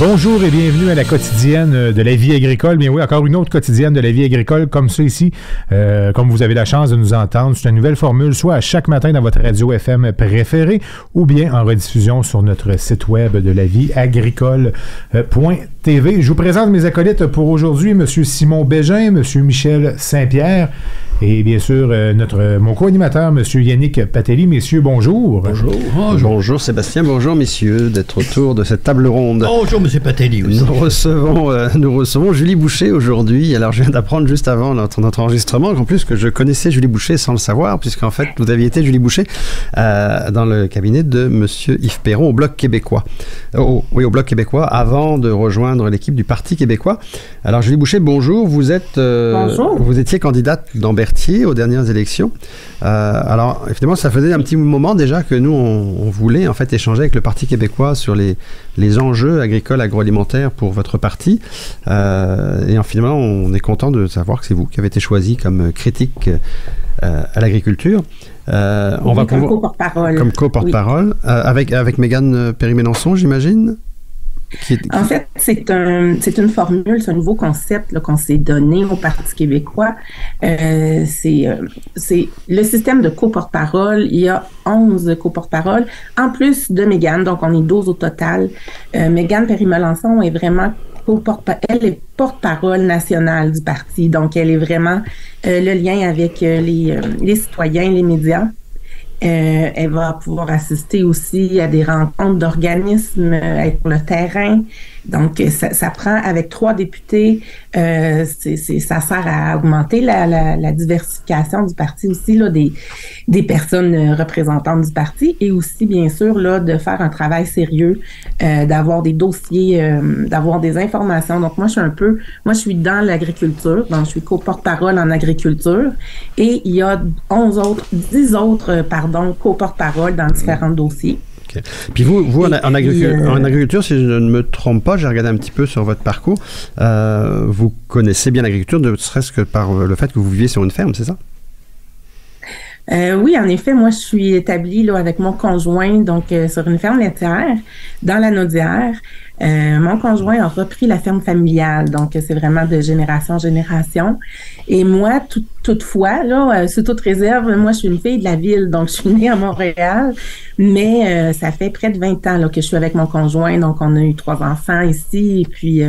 Bonjour et bienvenue à la quotidienne de la vie agricole. Bien oui, encore une autre quotidienne de la vie agricole comme ça ici. Comme vous avez la chance de nous entendre, c'est une nouvelle formule, soit à chaque matin dans votre radio FM préférée ou bien en rediffusion sur notre site web de la vie agricole.tv. Je vous présente mes acolytes pour aujourd'hui, M. Simon Bégin, M. Michel Saint-Pierre et bien sûr mon co-animateur, M. Yannick Patelli. Messieurs, bonjour. Bonjour. Bonjour Sébastien, bonjour messieurs, d'être autour de cette table ronde. Bonjour M. Patelli aussi. Nous recevons Julie Boucher aujourd'hui. Alors je viens d'apprendre juste avant notre enregistrement qu'en plus que je connaissais Julie Boucher sans le savoir, puisqu'en fait vous aviez été Julie Boucher dans le cabinet de M. Yves Perron au Bloc québécois. Au Bloc québécois, avant de rejoindre l'équipe du Parti québécois. Alors Julie Boucher, bonjour. Bonjour. Vous étiez candidate dans Berthier aux dernières élections. Alors évidemment, ça faisait un petit moment déjà que nous on voulait en fait échanger avec le Parti québécois sur les enjeux agricoles, agroalimentaires pour votre parti. Et finalement, on est content de savoir que c'est vous qui avez été choisi comme critique à l'agriculture. Comme co-porte-parole. Comme co-porte-parole. Oui. Avec Mégane Perry-Mélançon, j'imagine? En fait, c'est une formule, c'est un nouveau concept là, qu'on s'est donné au Parti québécois. C'est le système de co-porte-parole. Il y a 11 co-porte-paroles, en plus de Mégane, donc on est 12 au total. Mégane Perry-Mélançon est vraiment elle est porte-parole nationale du parti, donc elle est vraiment le lien avec les citoyens, les médias. Elle va pouvoir assister aussi à des rencontres d'organismes, être sur le terrain. Donc, ça prend, avec 3 députés, ça sert à augmenter la diversification du parti aussi, là, des personnes représentantes du parti, et aussi, bien sûr, là, de faire un travail sérieux, d'avoir des dossiers, d'avoir des informations. Donc, moi, je suis dans l'agriculture, donc je suis co-porte-parole en agriculture, et il y a 10 autres, co-porte-parole dans différents dossiers. Okay. Puis vous en agriculture, si je ne me trompe pas, j'ai regardé un petit peu sur votre parcours, vous connaissez bien l'agriculture, ne serait-ce que par le fait que vous viviez sur une ferme, c'est ça? Oui, en effet, moi, je suis établie là, avec mon conjoint donc sur une ferme laitière dans la Naudière. Mon conjoint a repris la ferme familiale, donc c'est vraiment de génération en génération. Et moi, toutefois, là, sous toute réserve, moi, je suis une fille de la ville, donc je suis née à Montréal, mais ça fait près de 20 ans là, que je suis avec mon conjoint, donc on a eu 3 enfants ici, et puis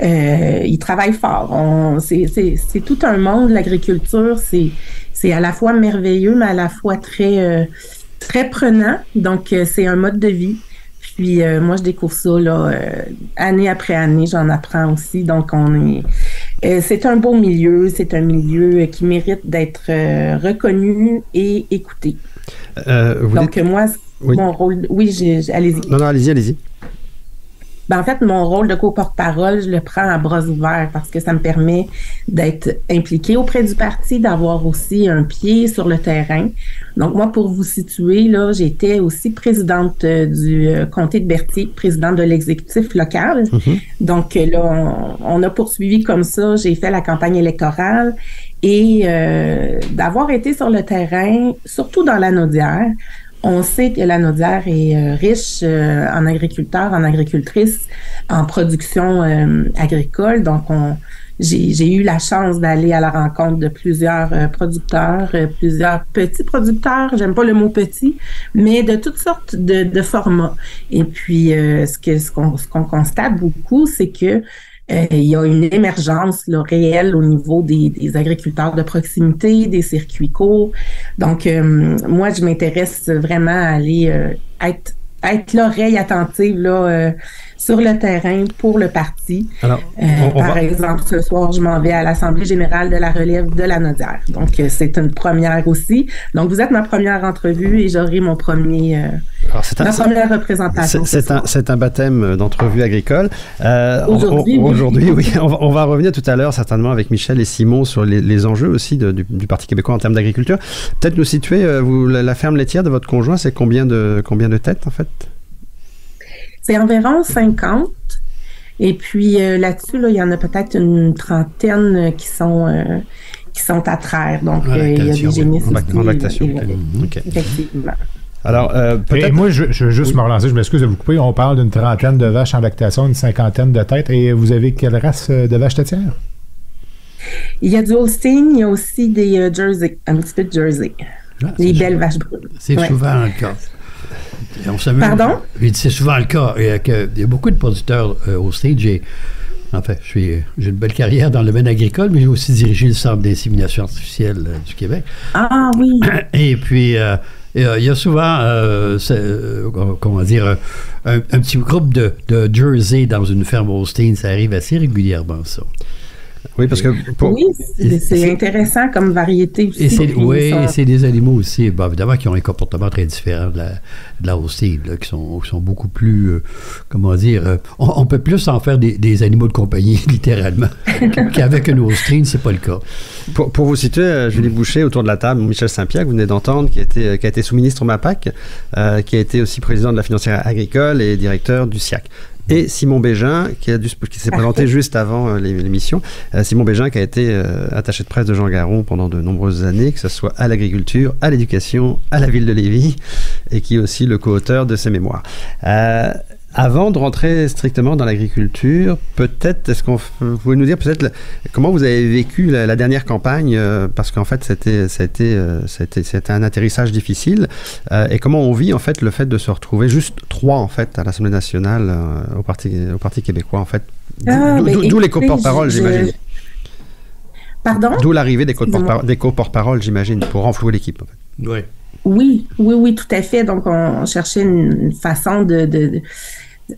il travaille fort. C'est tout un monde, l'agriculture, c'est à la fois merveilleux, mais à la fois très prenant, donc c'est un mode de vie. Puis moi, je découvre ça là, année après année, j'en apprends aussi. Donc, c'est un beau milieu, c'est un milieu qui mérite d'être reconnu et écouté. Moi, oui. Mon rôle... Oui, allez-y. Non, allez-y. En fait, mon rôle de co-porte-parole, je le prends à bras ouverts parce que ça me permet d'être impliquée auprès du parti, d'avoir aussi un pied sur le terrain. Donc, moi, pour vous situer, là, j'étais aussi présidente du comté de Berthier, présidente de l'exécutif local. Mm-hmm. Donc, là, on a poursuivi comme ça. J'ai fait la campagne électorale et d'avoir été sur le terrain, surtout dans la Naudière. On sait que la Naudière est riche en agriculteurs, en agricultrices, en production agricole. Donc, j'ai eu la chance d'aller à la rencontre de plusieurs producteurs, plusieurs petits producteurs. J'aime pas le mot petit, mais de toutes sortes de formats. Et puis, ce qu'on constate beaucoup, c'est que il y a une émergence là, réelle au niveau des agriculteurs de proximité, des circuits courts. Donc, moi, je m'intéresse vraiment à aller être l'oreille attentive là, sur le terrain pour le parti. Alors, par exemple, ce soir, je m'en vais à l'Assemblée générale de la relève de la Naudière. Donc, c'est une première aussi. Donc, vous êtes ma première entrevue et j'aurai mon premier... ma première représentation. C'est un baptême d'entrevue agricole. Aujourd'hui, oui. On va revenir tout à l'heure, certainement, avec Michel et Simon sur les enjeux aussi du Parti québécois en termes d'agriculture. Peut-être nous situer, la ferme laitière de votre conjoint, c'est combien de têtes, en fait? C'est environ 50. Et puis là-dessus, là, il y en a peut-être une trentaine qui sont à traire. Donc, il y a des génisses aussi. En lactation. Okay. Effectivement. Alors, et moi, je veux juste me relancer, je m'excuse de vous couper. On parle d'une 30aine de vaches en lactation, une 50aine de têtes. Et vous avez quelle race de vaches laitières? Il y a du Holstein, il y a aussi des Jersey, un petit peu de Jersey. Les belles vaches brunes. C'est souvent le cas. Pardon? C'est souvent le cas. Il y a beaucoup de producteurs au stage. J'ai une belle carrière dans le domaine agricole, mais j'ai aussi dirigé le Centre d'insémination artificielle du Québec. Ah oui! Et puis, il y a souvent, comment dire, un petit groupe de Jersey dans une ferme Holstein. Ça arrive assez régulièrement, ça. Oui, parce que... Oui, c'est intéressant comme variété aussi. Et c'est des animaux aussi, évidemment, qui ont un comportement très différent de la Holstein, là, qui sont beaucoup plus, comment dire, on peut plus en faire des animaux de compagnie, littéralement, qu'avec une Holstein, c'est pas le cas. Pour vous situer, Julie Boucher, autour de la table, Michel Saint-Pierre, que vous venez d'entendre, qui a été sous-ministre MAPAC, qui a été aussi président de la financière agricole et directeur du SIAC. Et Simon Bégin, qui s'est présenté juste avant l'émission. Simon Bégin, qui a été attaché de presse de Jean Garon pendant de nombreuses années, que ce soit à l'agriculture, à l'éducation, à la ville de Lévis, et qui est aussi le co-auteur de ses mémoires. Avant de rentrer strictement dans l'agriculture, peut-être, vous pouvez nous dire peut-être comment vous avez vécu la dernière campagne, parce qu'en fait, c'était un atterrissage difficile, et comment on vit en fait le fait de se retrouver juste 3 en fait à l'Assemblée nationale au Parti québécois en fait, d'où les co-porte-paroles, j'imagine. Pardon? D'où l'arrivée des co-porte-paroles, j'imagine, pour renflouer l'équipe. En fait. Oui, tout à fait. Donc, on cherchait une façon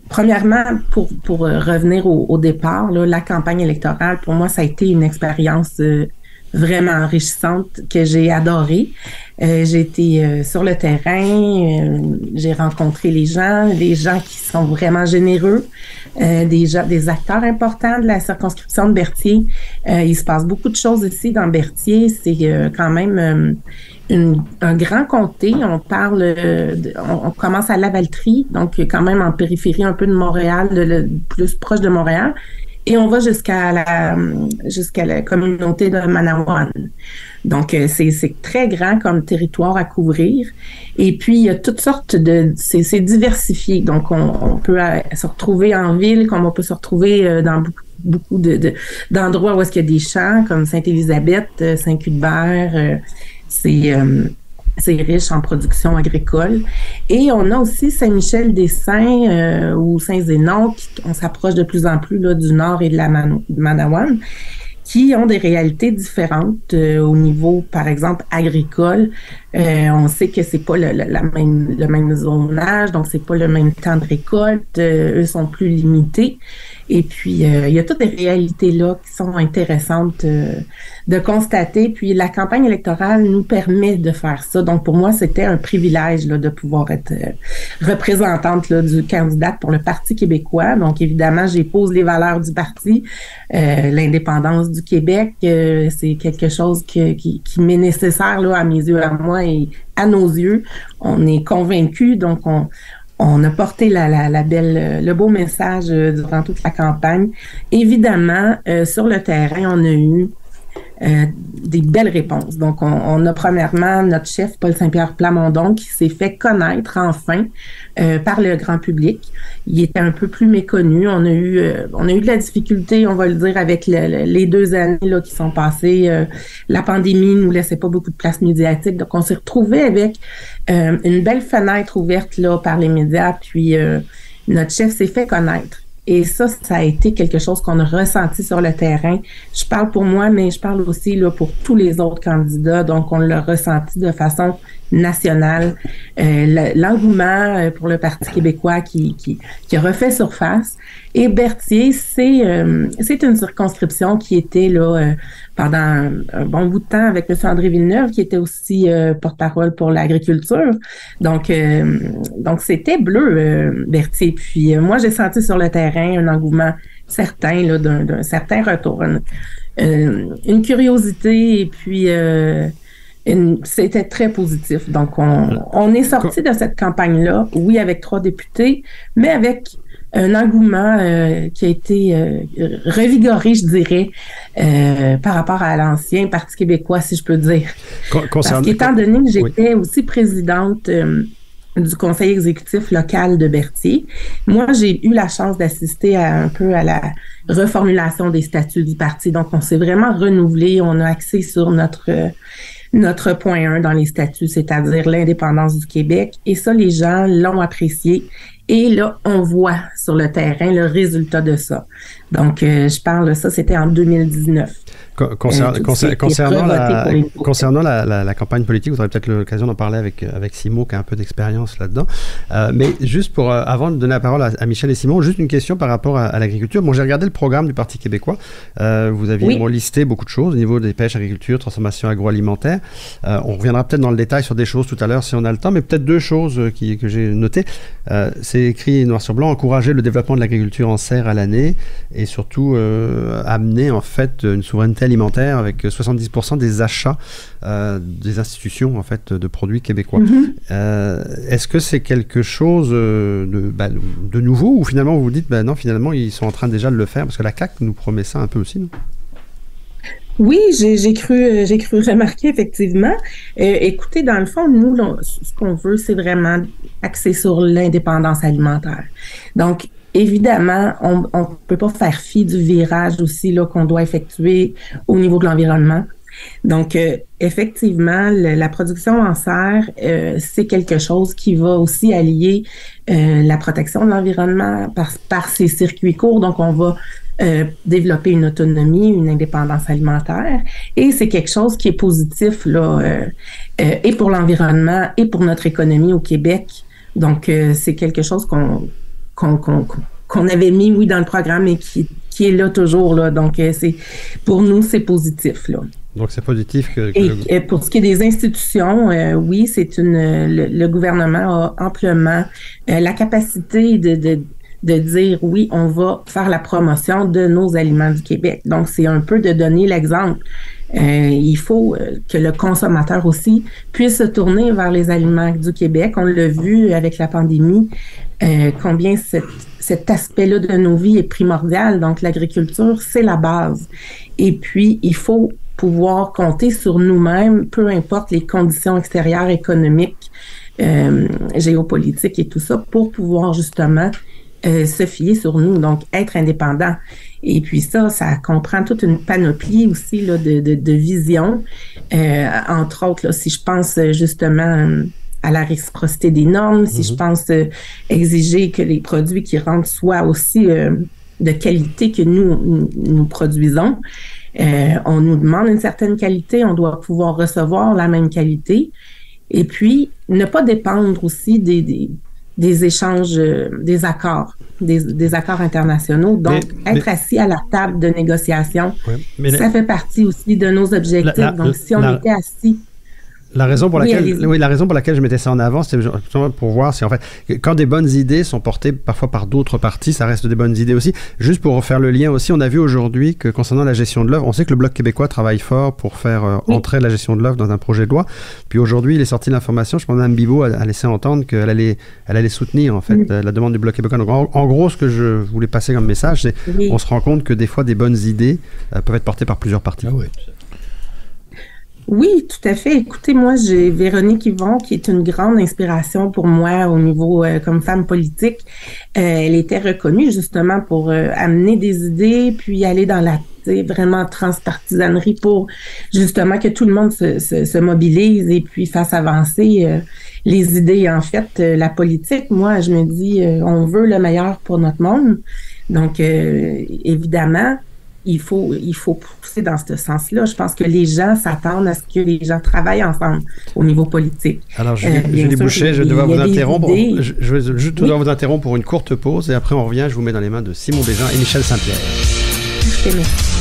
premièrement, pour revenir au départ, là, la campagne électorale, pour moi, ça a été une expérience vraiment enrichissante que j'ai adorée. J'ai été sur le terrain, j'ai rencontré les gens qui sont vraiment généreux, des acteurs importants de la circonscription de Berthier. Il se passe beaucoup de choses ici dans Berthier. C'est quand même un grand comté. On parle, on commence à Lavaltrie, donc quand même en périphérie un peu de Montréal, plus proche de Montréal, et on va jusqu'à la communauté de Manawan. Donc c'est très grand comme territoire à couvrir. Et puis il y a toutes sortes c'est diversifié. Donc on peut se retrouver en ville, comme on peut se retrouver dans beaucoup d'endroits où est-ce qu'il y a des champs, comme Sainte-Élisabeth, Saint-Cuthbert. C'est riche en production agricole. Et on a aussi Saint-Michel-des-Saints ou Saint-Zénon, on s'approche de plus en plus là, du nord et de la Manawan, qui ont des réalités différentes au niveau, par exemple, agricole. On sait que c'est pas le même zonage, donc c'est pas le même temps de récolte. Eux sont plus limités. Et puis, il y a toutes des réalités là qui sont intéressantes de constater. Puis, la campagne électorale nous permet de faire ça. Donc, pour moi, c'était un privilège là, de pouvoir être représentante là, du candidat pour le Parti québécois. Donc, évidemment, j'épouse les valeurs du parti. L'indépendance du Québec, c'est quelque chose qui m'est nécessaire là, à mes yeux, à moi et à nos yeux. On est convaincus, donc on a porté le beau message durant toute la campagne. Évidemment, sur le terrain, on a eu des belles réponses. Donc, on a premièrement notre chef, Paul Saint-Pierre Plamondon, qui s'est fait connaître enfin par le grand public. Il était un peu plus méconnu. On a eu de la difficulté, on va le dire, avec les 2 années là, qui sont passées. La pandémie nous laissait pas beaucoup de place médiatique. Donc, on s'est retrouvé avec une belle fenêtre ouverte là, par les médias. Puis, notre chef s'est fait connaître. Et ça a été quelque chose qu'on a ressenti sur le terrain. Je parle pour moi, mais je parle aussi là, pour tous les autres candidats. Donc, on l'a ressenti de façon nationale. L'engouement pour le Parti québécois qui a refait surface. Et Berthier, c'est une circonscription qui était là pendant un bon bout de temps avec M. André Villeneuve, qui était aussi porte-parole pour l'agriculture. Donc c'était bleu, Berthier. Puis moi, j'ai senti sur le terrain un engouement certain, là, d'un certain retour. Une curiosité et puis c'était très positif. Donc, on est sorti de cette campagne-là, oui, avec 3 députés, mais avec un engouement qui a été revigoré, je dirais, par rapport à l'ancien Parti québécois, si je peux dire. Parce qu'étant donné que j'étais aussi présidente du conseil exécutif local de Berthier. Moi, j'ai eu la chance d'assister un peu à la reformulation des statuts du parti. Donc, on s'est vraiment renouvelé. On a axé sur notre point 1 dans les statuts, c'est-à-dire l'indépendance du Québec. Et ça, les gens l'ont apprécié. Et là, on voit sur le terrain le résultat de ça. Donc, je parle de ça, c'était en 2019. Concernant la campagne politique, vous aurez peut-être l'occasion d'en parler avec Simon, qui a un peu d'expérience là-dedans. Mais juste pour, avant de donner la parole à Michel et Simon, juste une question par rapport à l'agriculture. Bon, j'ai regardé le programme du Parti québécois. Vous aviez listé beaucoup de choses au niveau des pêches, agriculture, transformation agroalimentaire. On reviendra peut-être dans le détail sur des choses tout à l'heure si on a le temps, mais peut-être deux choses que j'ai notées. C'est écrit noir sur blanc, encourager le développement de l'agriculture en serre à l'année et surtout amener en fait une souveraineté alimentaire avec 70% des achats des institutions en fait de produits québécois. Est-ce que c'est quelque chose de nouveau ou finalement vous vous dites non, finalement ils sont en train déjà de le faire parce que la CAQ nous promet ça un peu aussi, non? Oui, j'ai cru remarquer effectivement. Écoutez, dans le fond, nous, ce qu'on veut, c'est vraiment axer sur l'indépendance alimentaire. Donc, évidemment, on peut pas faire fi du virage aussi là qu'on doit effectuer au niveau de l'environnement. Donc, effectivement, la production en serre, c'est quelque chose qui va aussi allier la protection de l'environnement par ces circuits courts. Donc, on va développer une autonomie, une indépendance alimentaire. Et c'est quelque chose qui est positif là, et pour l'environnement et pour notre économie au Québec. Donc, c'est quelque chose qu'on avait mis, oui, dans le programme et qui est là toujours. Là. Donc, pour nous, c'est positif. Là. Donc, c'est positif que... Et pour ce qui est des institutions, oui, le gouvernement a amplement la capacité de dire, oui, on va faire la promotion de nos aliments du Québec. Donc, c'est un peu de donner l'exemple. Il faut que le consommateur aussi puisse se tourner vers les aliments du Québec. On l'a vu avec la pandémie, combien cet aspect-là de nos vies est primordial. Donc, l'agriculture, c'est la base. Et puis, il faut pouvoir compter sur nous-mêmes, peu importe les conditions extérieures économiques, géopolitiques et tout ça, pour pouvoir justement se fier sur nous, donc être indépendant. Et puis ça comprend toute une panoplie aussi là, de visions. Entre autres, là, si je pense justement à la réciprocité des normes, si je pense exiger que les produits qui rentrent soient aussi de qualité que nous produisons. On nous demande une certaine qualité, on doit pouvoir recevoir la même qualité. Et puis, ne pas dépendre aussi des échanges, des accords internationaux. Donc, être assis à la table de négociation, ça fait partie aussi de nos objectifs. Donc, si on était assis... La raison pour laquelle je mettais ça en avant, c'était pour voir si en fait, quand des bonnes idées sont portées parfois par d'autres partis, ça reste des bonnes idées aussi. Juste pour refaire le lien aussi, on a vu aujourd'hui que concernant la gestion de l'œuvre, on sait que le Bloc québécois travaille fort pour faire entrer la gestion de l'œuvre dans un projet de loi. Puis aujourd'hui, il est sorti l'information, je pense que Mme Bibeau a laissé entendre qu'elle allait soutenir en fait la demande du Bloc québécois. Donc en gros, ce que je voulais passer comme message, c'est on se rend compte que des fois, des bonnes idées peuvent être portées par plusieurs partis. Ah oui. Oui, tout à fait. Écoutez, moi, j'ai Véronique Yvon, qui est une grande inspiration pour moi au niveau comme femme politique. Elle était reconnue justement pour amener des idées, puis aller dans la vraiment transpartisanerie pour justement que tout le monde se mobilise et puis fasse avancer les idées. En fait, la politique, moi, je me dis, on veut le meilleur pour notre monde. Donc, évidemment, il faut pousser dans ce sens-là. Je pense que les gens s'attendent à ce que les gens travaillent ensemble au niveau politique. Alors, Julie Boucher, je vais devoir vous interrompre. Je vais juste vous interrompre pour une courte pause et après on revient. Je vous mets dans les mains de Simon Bégin et Michel Saint-Pierre. Merci.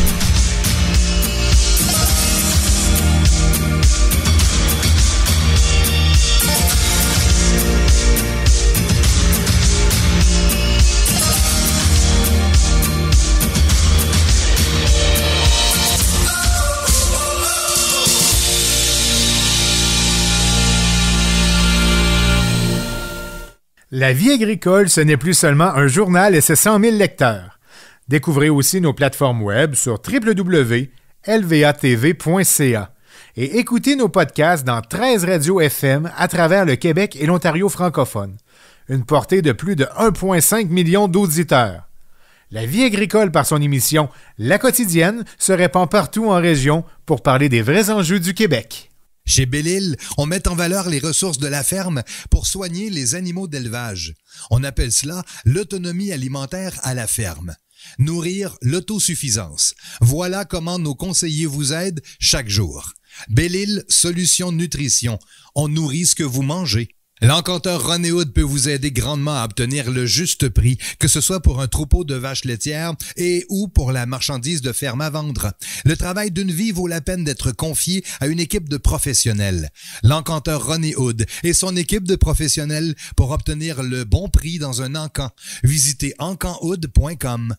La vie agricole, ce n'est plus seulement un journal et ses 100 000 lecteurs. Découvrez aussi nos plateformes web sur www.lvatv.ca. et écoutez nos podcasts dans 13 radios FM à travers le Québec et l'Ontario francophone. Une portée de plus de 1,5 million d'auditeurs. La vie agricole, par son émission La Quotidienne, se répand partout en région pour parler des vrais enjeux du Québec. Chez Belle-Île, on met en valeur les ressources de la ferme pour soigner les animaux d'élevage. On appelle cela l'autonomie alimentaire à la ferme. Nourrir l'autosuffisance. Voilà comment nos conseillers vous aident chaque jour. Belle-Île Solutions Nutrition. On nourrit ce que vous mangez. L'encanteur René Hood peut vous aider grandement à obtenir le juste prix, que ce soit pour un troupeau de vaches laitières et ou pour la marchandise de ferme à vendre. Le travail d'une vie vaut la peine d'être confié à une équipe de professionnels. L'encanteur René Hood et son équipe de professionnels pour obtenir le bon prix dans un encan. Visitez encanhood.com.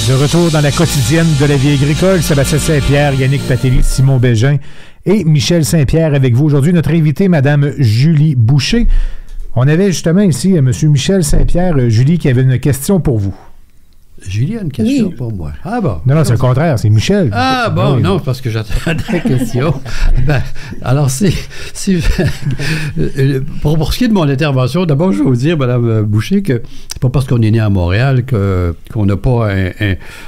De retour dans la quotidienne de la vie agricole, Sébastien Saint-Pierre, Yannick Patelli, Simon Bégin et Michel Saint-Pierre avec vous aujourd'hui. Notre invitée, Mme Julie Boucher. On avait justement ici M. Michel Saint-Pierre, Julie, qui avait une question pour vous. Julie a une question pour moi. Ah bon? Non, c'est le contraire, c'est Michel. Ah bon, non, parce que j'attendais la question. Alors, pour ce qui est de mon intervention, d'abord, je vais vous dire, Mme Boucher, que c'est pas parce qu'on est né à Montréal qu'on n'a pas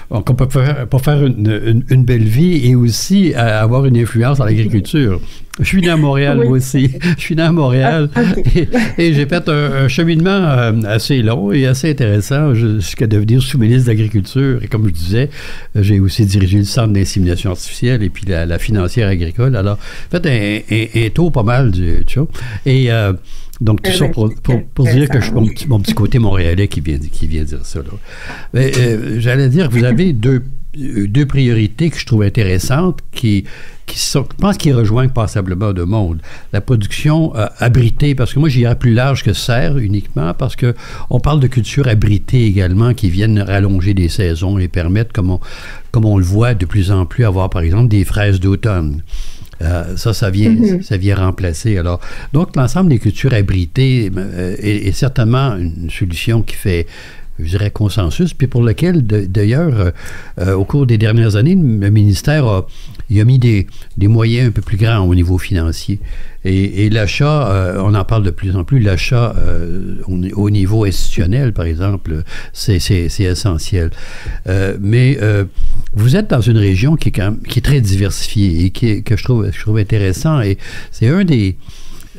qu'on peut pas faire une belle vie et aussi avoir une influence dans l'agriculture. Je suis né à Montréal, moi aussi. Je suis né à Montréal et j'ai fait un cheminement assez long et assez intéressant jusqu'à devenir sous-ministre de l'Agriculture. Et comme je disais, j'ai aussi dirigé le Centre d'insémination artificielle et puis la financière agricole. Alors, fait un tour pas mal du show. Et donc, tout ça pour dire que je suis mon petit côté montréalais qui vient dire ça. Là. Mais, j'allais dire, vous avez deux priorités que je trouve intéressantes qui sont, je pense qu'ils rejoignent passablement de monde. La production abritée, parce que moi, j'irais plus large que serre uniquement, parce que on parle de cultures abritées également qui viennent rallonger des saisons et permettre, comme on le voit de plus en plus, avoir, par exemple, des fraises d'automne. Ça vient remplacer. Alors, donc, l'ensemble des cultures abritées est certainement une solution qui fait, je dirais, consensus, puis pour lequel, d'ailleurs, au cours des dernières années, le ministère il a mis des moyens un peu plus grands au niveau financier. Et l'achat, on en parle de plus en plus, l'achat au niveau institutionnel, par exemple, c'est essentiel. Mais vous êtes dans une région qui est très diversifiée et que je trouve intéressant, et c'est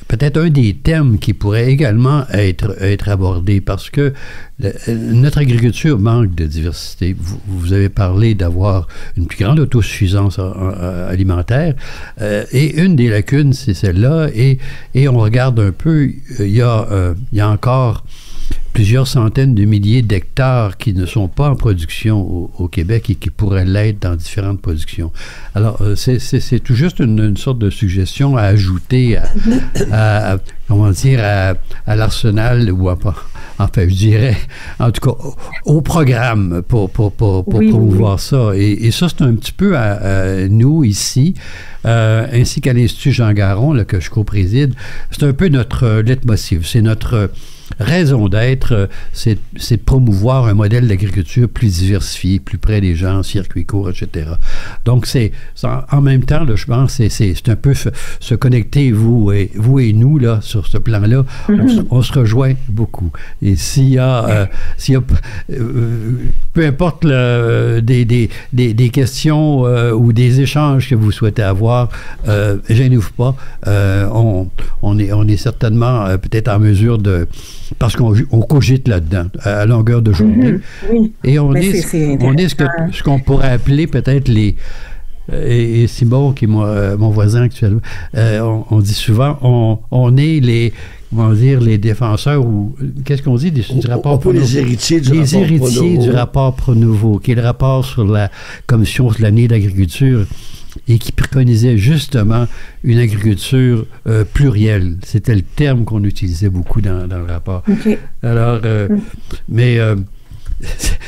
peut-être un des thèmes qui pourrait également être abordé, parce que notre agriculture manque de diversité. Vous avez parlé d'avoir une plus grande autosuffisance alimentaire, et une des lacunes, c'est celle-là, et on regarde un peu, il y a encore plusieurs centaines de milliers d'hectares qui ne sont pas en production au Québec et qui pourraient l'être dans différentes productions. Alors, c'est tout juste une sorte de suggestion à ajouter à l'arsenal, ou enfin, je dirais, en tout cas, au programme pour promouvoir ça. Et ça, c'est un petit peu à nous, ici, ainsi qu'à l'Institut Jean Garon, là, que je co-préside, c'est un peu notre leitmotiv, c'est notre raison d'être, c'est de promouvoir un modèle d'agriculture plus diversifié, plus près des gens, circuits courts, etc. Donc, en même temps, là, je pense que c'est un peu se connecter, vous et nous, là, sur ce plan-là, on se rejoint beaucoup. Et s'il y a peu importe des questions ou des échanges que vous souhaitez avoir, gênez-vous pas. On est certainement peut-être en mesure parce qu'on cogite là-dedans à longueur de journée. Et on est ce qu'on pourrait appeler peut-être et Simon, qui est mon voisin actuellement, on dit souvent, on est les défenseurs, ou qu'est-ce qu'on dit du rapport Pronouveau? Les héritiers du rapport Pronouveau, qui est le rapport sur la Commission sur l'année d'agriculture, et qui préconisait justement une agriculture plurielle. C'était le terme qu'on utilisait beaucoup dans le rapport. Okay. Alors, mais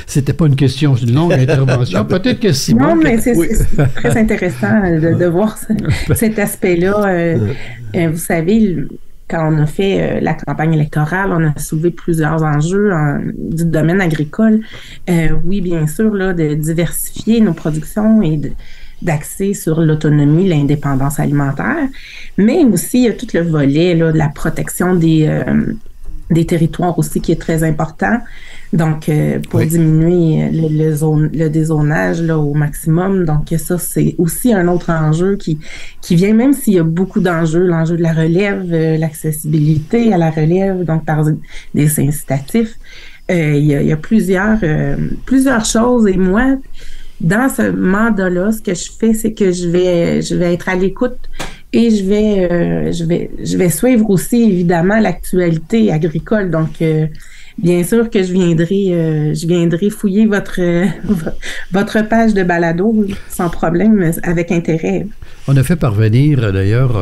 c'était pas une question d'une longue intervention. Peut-être que Simon... Non, mais c'est très intéressant de voir cet aspect-là. Vous savez, quand on a fait la campagne électorale, on a soulevé plusieurs enjeux du domaine agricole. Oui, bien sûr, là, de diversifier nos productions et d'axer sur l'autonomie, l'indépendance alimentaire, mais aussi il y a tout le volet là, de la protection des territoires aussi qui est très important. Donc, pour diminuer le dézonage là, au maximum. Donc, ça, c'est aussi un autre enjeu qui vient, même s'il y a beaucoup d'enjeux, l'enjeu de la relève, l'accessibilité à la relève, donc par des incitatifs. Il y a plusieurs choses. Et moi, dans ce mandat-là, ce que je fais, c'est que je vais être à l'écoute et je vais suivre aussi, évidemment, l'actualité agricole. Donc, bien sûr que je viendrai fouiller votre page de balado sans problème, avec intérêt. On a fait parvenir, d'ailleurs,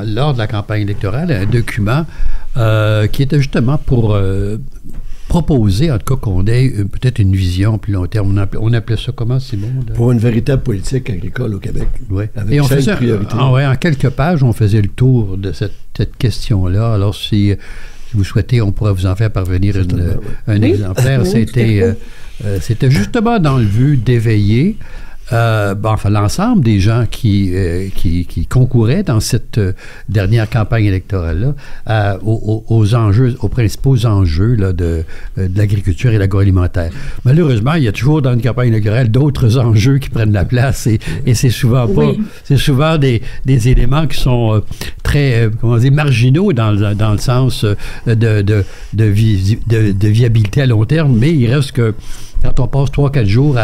lors de la campagne électorale, un document qui était justement pour proposer, en tout cas, qu'on ait peut-être une vision plus long terme. On appelait ça comment, Simon? Pour une véritable politique agricole au Québec. Oui. Avec et on faisait, priorités. En quelques pages, on faisait le tour de cette question-là. Alors, si vous souhaitez, on pourrait vous en faire parvenir un exemplaire. C'était justement dans le but d'éveiller l'ensemble des gens qui concouraient dans cette dernière campagne électorale-là aux enjeux, aux principaux enjeux là, de l'agriculture et l'agroalimentaire. Malheureusement, il y a toujours dans une campagne électorale d'autres enjeux qui prennent la place et c'est souvent c'est souvent des éléments qui sont très, marginaux dans le sens de viabilité à long terme, mais il reste que quand on passe 3-4 jours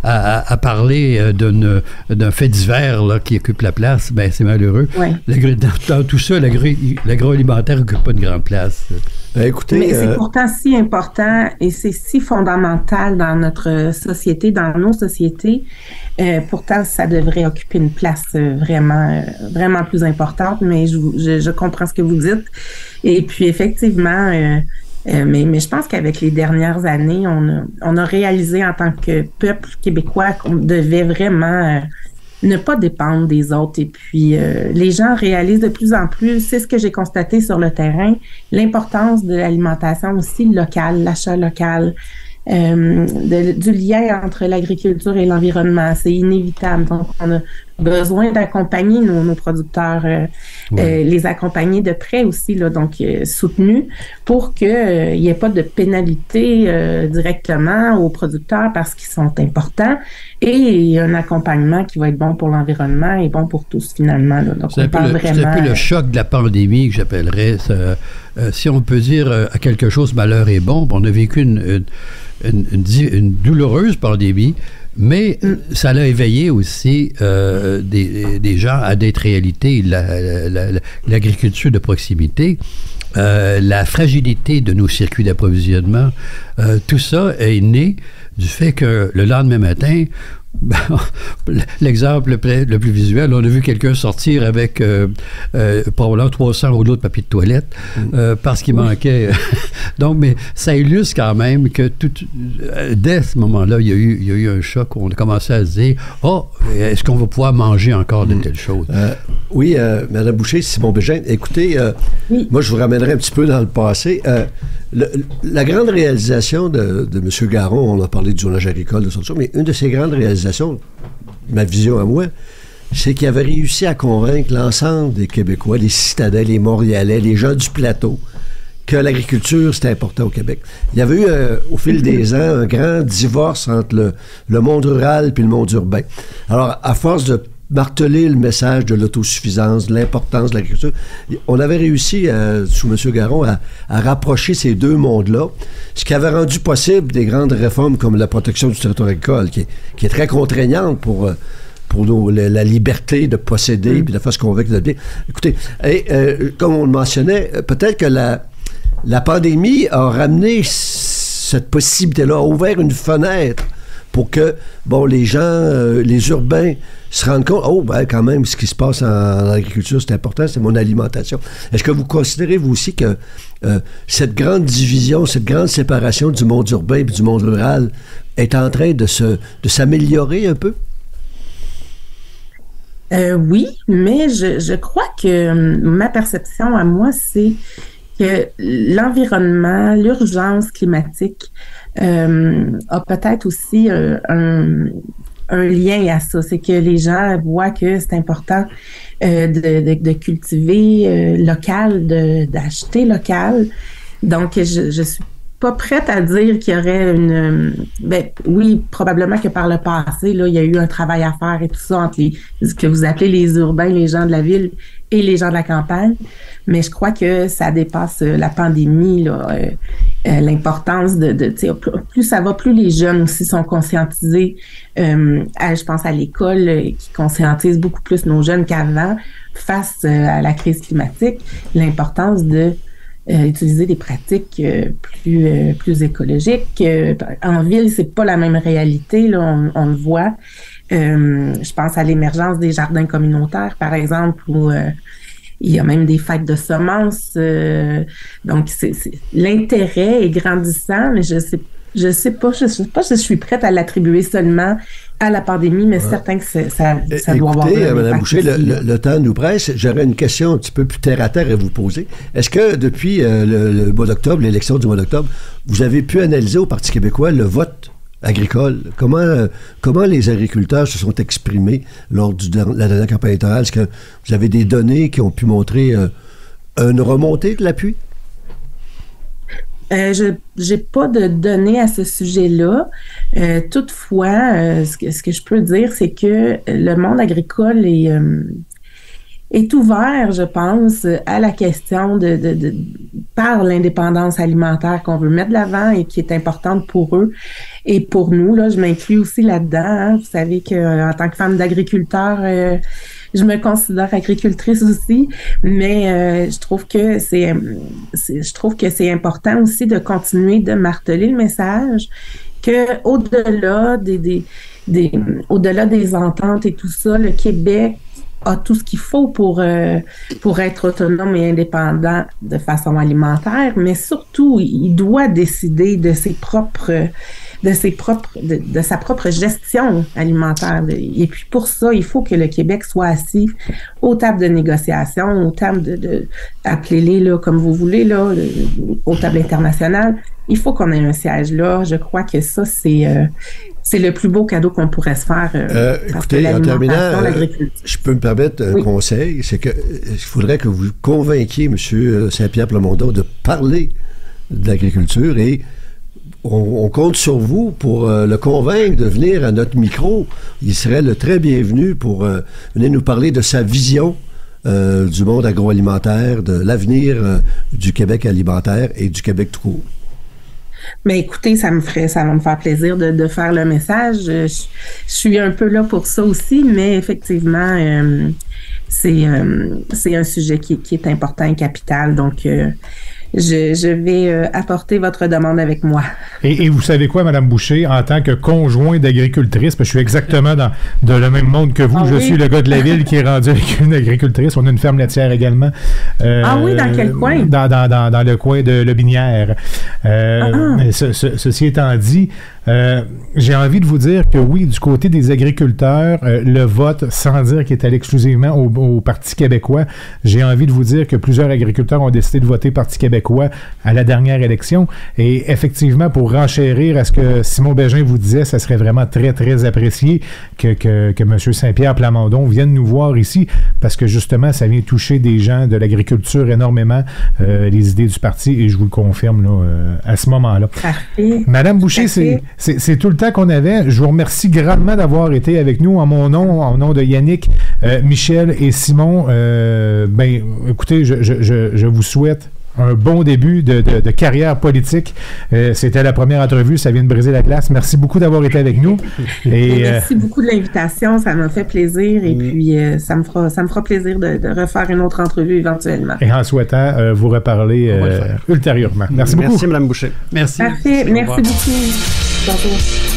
à parler d'un fait divers là, qui occupe la place, ben c'est malheureux. Ouais. Dans tout ça, l'agroalimentaire n'occupe pas de grande place. Écoutez, mais c'est pourtant si important et c'est si fondamental dans notre société, dans nos sociétés. Pourtant, ça devrait occuper une place vraiment plus importante, mais je comprends ce que vous dites. Et puis, effectivement... mais je pense qu'avec les dernières années, on a réalisé en tant que peuple québécois qu'on devait vraiment ne pas dépendre des autres. Et puis, les gens réalisent de plus en plus, c'est ce que j'ai constaté sur le terrain, l'importance de l'alimentation aussi locale, l'achat local, du lien entre l'agriculture et l'environnement. C'est inévitable. Donc, on a besoin d'accompagner nos producteurs, les accompagner de près aussi, là, donc soutenus, pour qu'il n'y ait pas de pénalité directement aux producteurs parce qu'ils sont importants et un accompagnement qui va être bon pour l'environnement et bon pour tous finalement. Là. Donc, c'est un peu le choc de la pandémie que j'appellerais. Si on peut dire à quelque chose malheur est bon, on a vécu une douloureuse pandémie, mais ça l'a éveillé aussi des gens à des réalités, l'agriculture de proximité, la fragilité de nos circuits d'approvisionnement. Tout ça est né du fait que le lendemain matin, l'exemple le plus visuel, on a vu quelqu'un sortir avec probablement 300 rouleaux de papier de toilette parce qu'il manquait. Donc, mais ça illustre quand même que dès ce moment-là, il y a eu un choc où on a commencé à se dire est-ce qu'on va pouvoir manger encore de telles choses? Oui, Mme Boucher, Simon Bégin, écoutez, moi je vous ramènerai un petit peu dans le passé. La grande réalisation de M. Garon, on a parlé du zonage agricole, de ça, mais une de ses grandes réalisations, ma vision à moi, c'est qu'il avait réussi à convaincre l'ensemble des Québécois, les citadins, les Montréalais, les gens du plateau, que l'agriculture, c'était important au Québec. Il y avait eu, au fil des ans, un grand divorce entre le monde rural puis le monde urbain. Alors, à force de marteler le message de l'autosuffisance, de l'importance de l'agriculture. On avait réussi, sous M. Garon, à rapprocher ces deux mondes-là, ce qui avait rendu possible des grandes réformes comme la protection du territoire agricole, qui est très contraignante pour la liberté de posséder puis de faire ce qu'on veut avec notre vie. Écoutez, comme on le mentionnait, peut-être que la pandémie a ramené cette possibilité-là, a ouvert une fenêtre pour que, les gens, les urbains se rendent compte, quand même, ce qui se passe en agriculture, c'est important, c'est mon alimentation. Est-ce que vous considérez, vous aussi, que cette grande division, cette grande séparation du monde urbain et du monde rural est en train de s'améliorer un peu? Oui, mais je crois que ma perception à moi, c'est que l'environnement, l'urgence climatique a peut-être aussi un lien à ça. C'est que les gens voient que c'est important de cultiver local, d'acheter local. Donc, je suis pas prête à dire qu'il y aurait oui, probablement que par le passé, là, il y a eu un travail à faire et tout ça entre ce que vous appelez les urbains, les gens de la ville et les gens de la campagne. Mais je crois que ça dépasse la pandémie, là, l'importance plus ça va, plus les jeunes aussi sont conscientisés. Je pense à l'école qui conscientise beaucoup plus nos jeunes qu'avant face à la crise climatique, l'importance de utiliser des pratiques plus écologiques. En ville, c'est pas la même réalité, là, on le voit. Je pense à l'émergence des jardins communautaires, par exemple, où il y a même des fêtes de semences. Donc, l'intérêt est grandissant, mais je sais pas si je suis prête à l'attribuer seulement à la pandémie, mais c'est certain que ça doit avoir un Mme Boucher, le temps nous presse. J'aurais une question un petit peu plus terre-à-terre à vous poser. Est-ce que depuis le mois d'octobre, l'élection du mois d'octobre, vous avez pu analyser au Parti québécois le vote agricole? Comment les agriculteurs se sont exprimés lors de la dernière campagne électorale? Est-ce que vous avez des données qui ont pu montrer une remontée de l'appui? Je n'ai pas de données à ce sujet-là. Toutefois, ce que je peux dire, c'est que le monde agricole est ouvert, je pense, à la question par l'indépendance alimentaire qu'on veut mettre de l'avant et qui est importante pour eux et pour nous. Là, je m'inclus aussi là-dedans. Hein. Vous savez qu'en tant que femme d'agriculteur, je me considère agricultrice aussi, mais je trouve que c'est important aussi de continuer de marteler le message que au-delà au-delà des ententes et tout ça, le Québec a tout ce qu'il faut pour être autonome et indépendant de façon alimentaire, mais surtout, il doit décider de sa propre gestion alimentaire. Et puis pour ça, il faut que le Québec soit assis aux tables de négociation, aux tables appelez-les là comme vous voulez, là, aux tables internationales. Il faut qu'on ait un siège là. Je crois que ça, c'est le plus beau cadeau qu'on pourrait se faire. Écoutez, en terminant, je peux me permettre un conseil, c'est que il faudrait que vous convainquiez M. Saint-Pierre Plamondon de parler de l'agriculture et on compte sur vous pour le convaincre de venir à notre micro. Il serait le très bienvenu pour venir nous parler de sa vision du monde agroalimentaire, de l'avenir du Québec alimentaire et du Québec tout court. Mais écoutez, ça va me faire plaisir de faire le message. Je suis un peu là pour ça aussi, mais effectivement, c'est un sujet qui est important et capital. Donc, je vais apporter votre demande avec moi. Et vous savez quoi, Mme Boucher, en tant que conjoint d'agricultrice, parce que je suis exactement dans le même monde que vous. Je suis le gars de la ville qui est rendu avec une agricultrice. On a une ferme laitière également. Dans quel coin? Dans le coin de Lobinière. Ceci étant dit, j'ai envie de vous dire que oui, du côté des agriculteurs, le vote, sans dire qu'il est allé exclusivement au Parti québécois, j'ai envie de vous dire que plusieurs agriculteurs ont décidé de voter Parti québécois à la dernière élection. Et effectivement, pour renchérir à ce que Simon Bégin vous disait, ça serait vraiment très, très apprécié que M. Saint-Pierre Plamondon vienne nous voir ici, parce que justement, ça vient toucher des gens de l'agriculture énormément, les idées du parti, et je vous le confirme là, à ce moment-là. Parfait. Madame Boucher, c'est tout le temps qu'on avait. Je vous remercie grandement d'avoir été avec nous en mon nom, en nom de Yannick, Michel et Simon. Écoutez, je vous souhaite un bon début de carrière politique. C'était la première entrevue, ça vient de briser la glace. Merci beaucoup d'avoir été avec nous. Merci beaucoup de l'invitation, ça m'a fait plaisir et puis ça me fera plaisir de refaire une autre entrevue éventuellement. Et en souhaitant vous reparler ultérieurement. Merci beaucoup. Merci, Mme Boucher. Merci. Parfait, merci beaucoup. Bonjour.